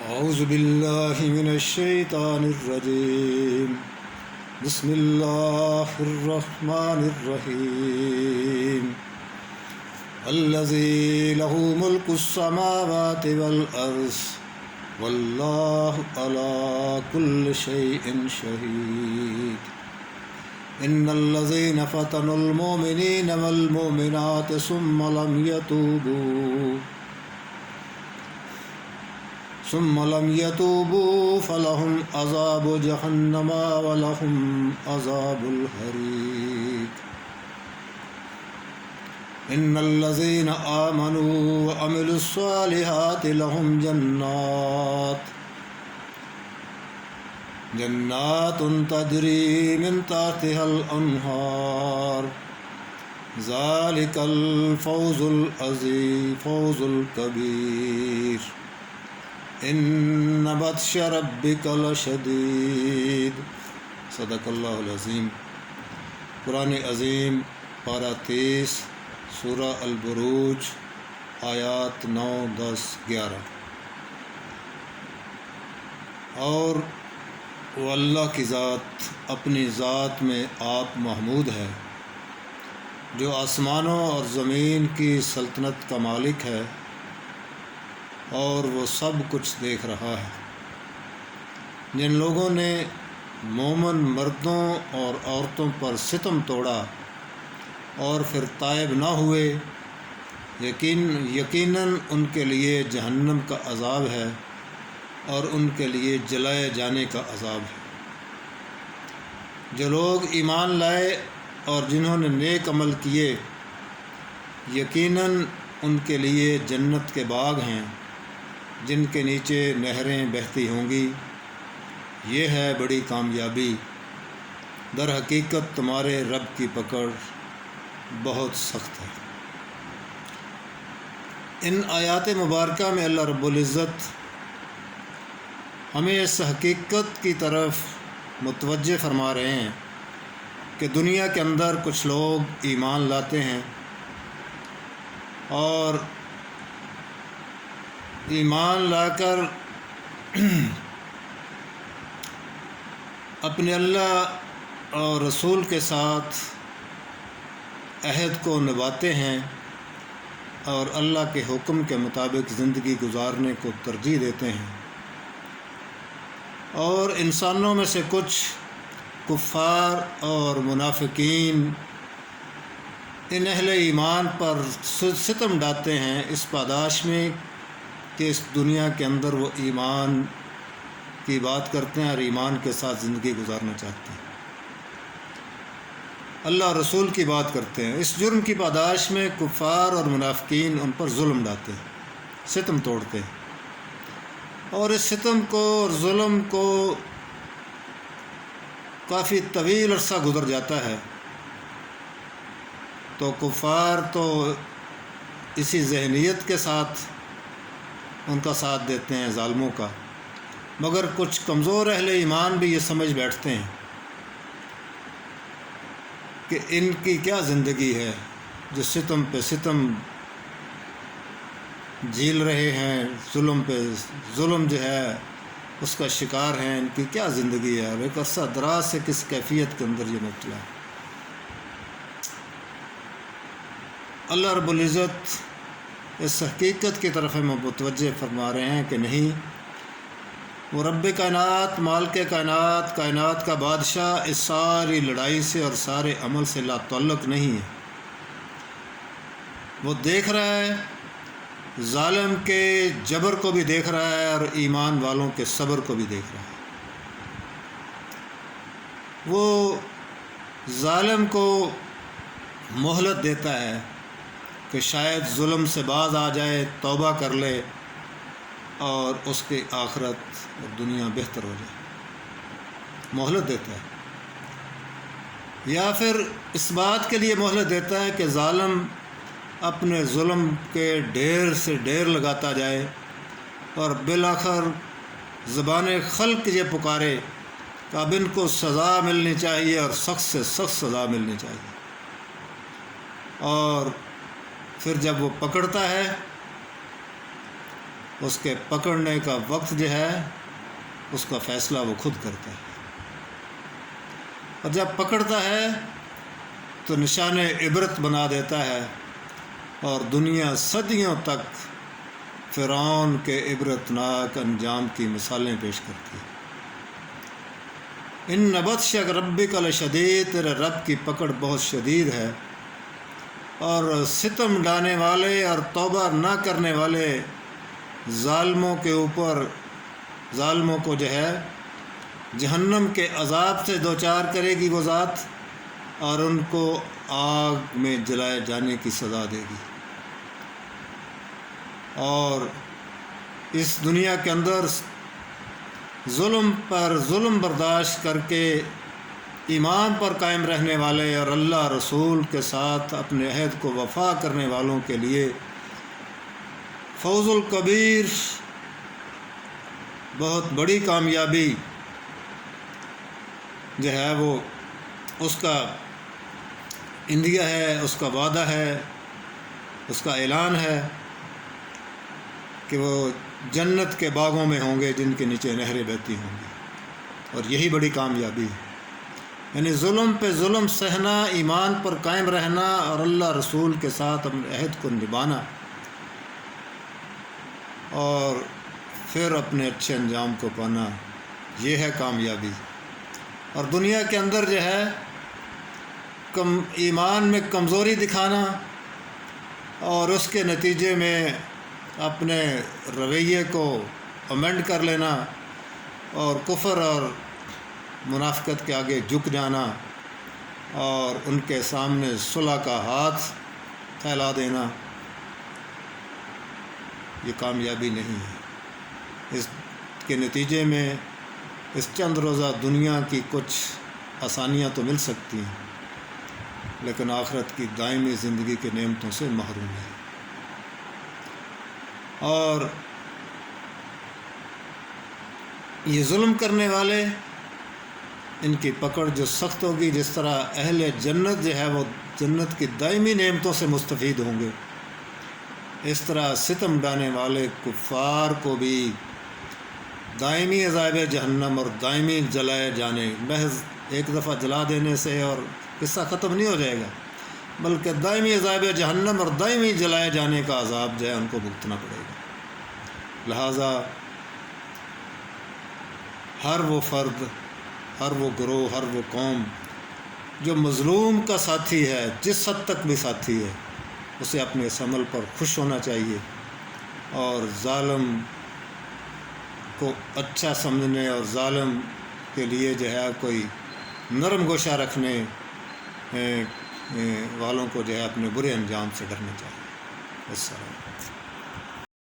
أعوذ بالله من الشيطان الرجيم. بسم الله الرحمن الرحيم. الذي له ملك السماوات والأرض والله على كل شيء شهيد. إن الذين فتنوا المؤمنين والمؤمنات ثم لم يتوبوا فلهم عذاب جهنم ولهم عذاب الحريق. إن الذين آمنوا وعملوا الصالحات لهم جنات تجري من تحتها الأنهار. ذلك الفوز العظيم فوز الكبير. ان بطش ربک لشدید. صدق اللہ العظیم. قرآن عظیم پارہ 23 سورہ البروج آیات 9، 10، 11. اور وہ اللہ کی ذات اپنی ذات میں آپ محمود ہے جو آسمانوں اور زمین کی سلطنت کا مالک ہے اور وہ سب کچھ دیکھ رہا ہے. جن لوگوں نے مومن مردوں اور عورتوں پر ستم توڑا اور پھر تائب نہ ہوئے، یقیناً ان کے لیے جہنم کا عذاب ہے اور ان کے لیے جلائے جانے کا عذاب ہے. جو لوگ ایمان لائے اور جنہوں نے نیک عمل کیے، یقیناً ان کے لیے جنت کے باغ ہیں جن کے نیچے نہریں بہتی ہوں گی. یہ ہے بڑی کامیابی. در حقیقت تمہارے رب کی پکڑ بہت سخت ہے. ان آیات مبارکہ میں اللہ رب العزت ہمیں اس حقیقت کی طرف متوجہ فرما رہے ہیں کہ دنیا کے اندر کچھ لوگ ایمان لاتے ہیں اور ایمان لا کر اپنے اللہ اور رسول کے ساتھ عہد کو نبھاتے ہیں اور اللہ کے حکم کے مطابق زندگی گزارنے کو ترجیح دیتے ہیں. اور انسانوں میں سے کچھ کفار اور منافقین ان اہل ایمان پر ستم ڈالتے ہیں اس پاداش میں کہ اس دنیا کے اندر وہ ایمان کی بات کرتے ہیں اور ایمان کے ساتھ زندگی گزارنا چاہتے ہیں، اللہ رسول کی بات کرتے ہیں. اس جرم کی پاداش میں کفار اور منافقین ان پر ظلم ڈالتے ہیں، ستم توڑتے ہیں، اور اس ستم کو اور ظلم کو کافی طویل عرصہ گزر جاتا ہے تو کفار تو اسی ذہنیت کے ساتھ ان کا ساتھ دیتے ہیں ظالموں کا، مگر کچھ کمزور اہل ایمان بھی یہ سمجھ بیٹھتے ہیں کہ ان کی کیا زندگی ہے جو ستم پہ ستم جھیل رہے ہیں، ظلم پہ ظلم جو ہے اس کا شکار ہیں. ان کی کیا زندگی ہے اور ایک عرصہ دراز سے کس کیفیت کے اندر یہ مبتلا ہے. اللہ رب العزت اس حقیقت کی طرف ہمیں متوجہ فرما رہے ہیں کہ نہیں، وہ رب کائنات، مالک کائنات، کائنات کا بادشاہ اس ساری لڑائی سے اور سارے عمل سے لا تعلق نہیں ہے. وہ دیکھ رہا ہے، ظالم کے جبر کو بھی دیکھ رہا ہے اور ایمان والوں کے صبر کو بھی دیکھ رہا ہے. وہ ظالم کو مہلت دیتا ہے کہ شاید ظلم سے باز آ جائے، توبہ کر لے اور اس کی آخرت اور دنیا بہتر ہو جائے. مہلت دیتا ہے. یا پھر اس بات کے لیے مہلت دیتا ہے کہ ظالم اپنے ظلم کے ڈھیر سے ڈھیر لگاتا جائے اور بالآخر زبان خلق یہ پکارے کہ اب ان کو سزا ملنی چاہیے اور سخت سے سخت سزا ملنی چاہیے. اور پھر جب وہ پکڑتا ہے اس کے پکڑنے کا وقت جو ہے اس کا فیصلہ وہ خود کرتا ہے، اور جب پکڑتا ہے تو نشان عبرت بنا دیتا ہے، اور دنیا صدیوں تک فرعون کے عبرتناک انجام کی مثالیں پیش کرتی ہے۔ ان بطش ربک لشدید، تیرے رب کی پکڑ بہت شدید ہے، اور ستم ڈانے والے اور توبہ نہ کرنے والے ظالموں کے اوپر، ظالموں کو جو ہے جہنم کے عذاب سے دوچار کرے گی وہ ذات، اور ان کو آگ میں جلائے جانے کی سزا دے گی۔ اور اس دنیا کے اندر ظلم پر ظلم برداشت کر کے ایمان پر قائم رہنے والے اور اللہ رسول کے ساتھ اپنے عہد کو وفا کرنے والوں کے لیے فوز الکبیر، بہت بڑی کامیابی جو ہے وہ اس کا اندیا ہے، اس کا وعدہ ہے، اس کا اعلان ہے کہ وہ جنت کے باغوں میں ہوں گے جن کے نیچے نہریں بہتی ہوں گی، اور یہی بڑی کامیابی ہے۔ یعنی ظلم پہ ظلم سہنا، ایمان پر قائم رہنا اور اللہ رسول کے ساتھ اپنے عہد کو نبھانا، اور پھر اپنے اچھے انجام کو پانا، یہ ہے کامیابی۔ اور دنیا کے اندر جو ہے ایمان میں کمزوری دکھانا اور اس کے نتیجے میں اپنے رویے کو امینڈ کر لینا اور کفر اور منافقت کے آگے جھک جانا اور ان کے سامنے صلح کا ہاتھ پھیلا دینا، یہ کامیابی نہیں ہے۔ اس کے نتیجے میں اس چند روزہ دنیا کی کچھ آسانیاں تو مل سکتی ہیں، لیکن آخرت کی دائمی زندگی کے نعمتوں سے محروم ہے۔ اور یہ ظلم کرنے والے، ان کی پکڑ جو سخت ہوگی، جس طرح اہل جنت جو ہے وہ جنت کی دائمی نعمتوں سے مستفید ہوں گے، اس طرح ستم ڈانے والے کفار کو بھی دائمی عذاب جہنم اور دائمی جلائے جانے، محض ایک دفعہ جلا دینے سے اور قصہ ختم نہیں ہو جائے گا، بلکہ دائمی عذاب جہنم اور دائمی جلائے جانے کا عذاب جو ہے ان کو بھگتنا پڑے گا۔ لہٰذا ہر وہ فرد، ہر وہ گروہ، ہر وہ قوم جو مظلوم کا ساتھی ہے، جس حد تک بھی ساتھی ہے، اسے اپنے اس عمل پر خوش ہونا چاہیے، اور ظالم کو اچھا سمجھنے اور ظالم کے لیے جو ہے کوئی نرم گوشہ رکھنے والوں کو جو ہے اپنے برے انجام سے ڈرنا چاہیے۔ السلام۔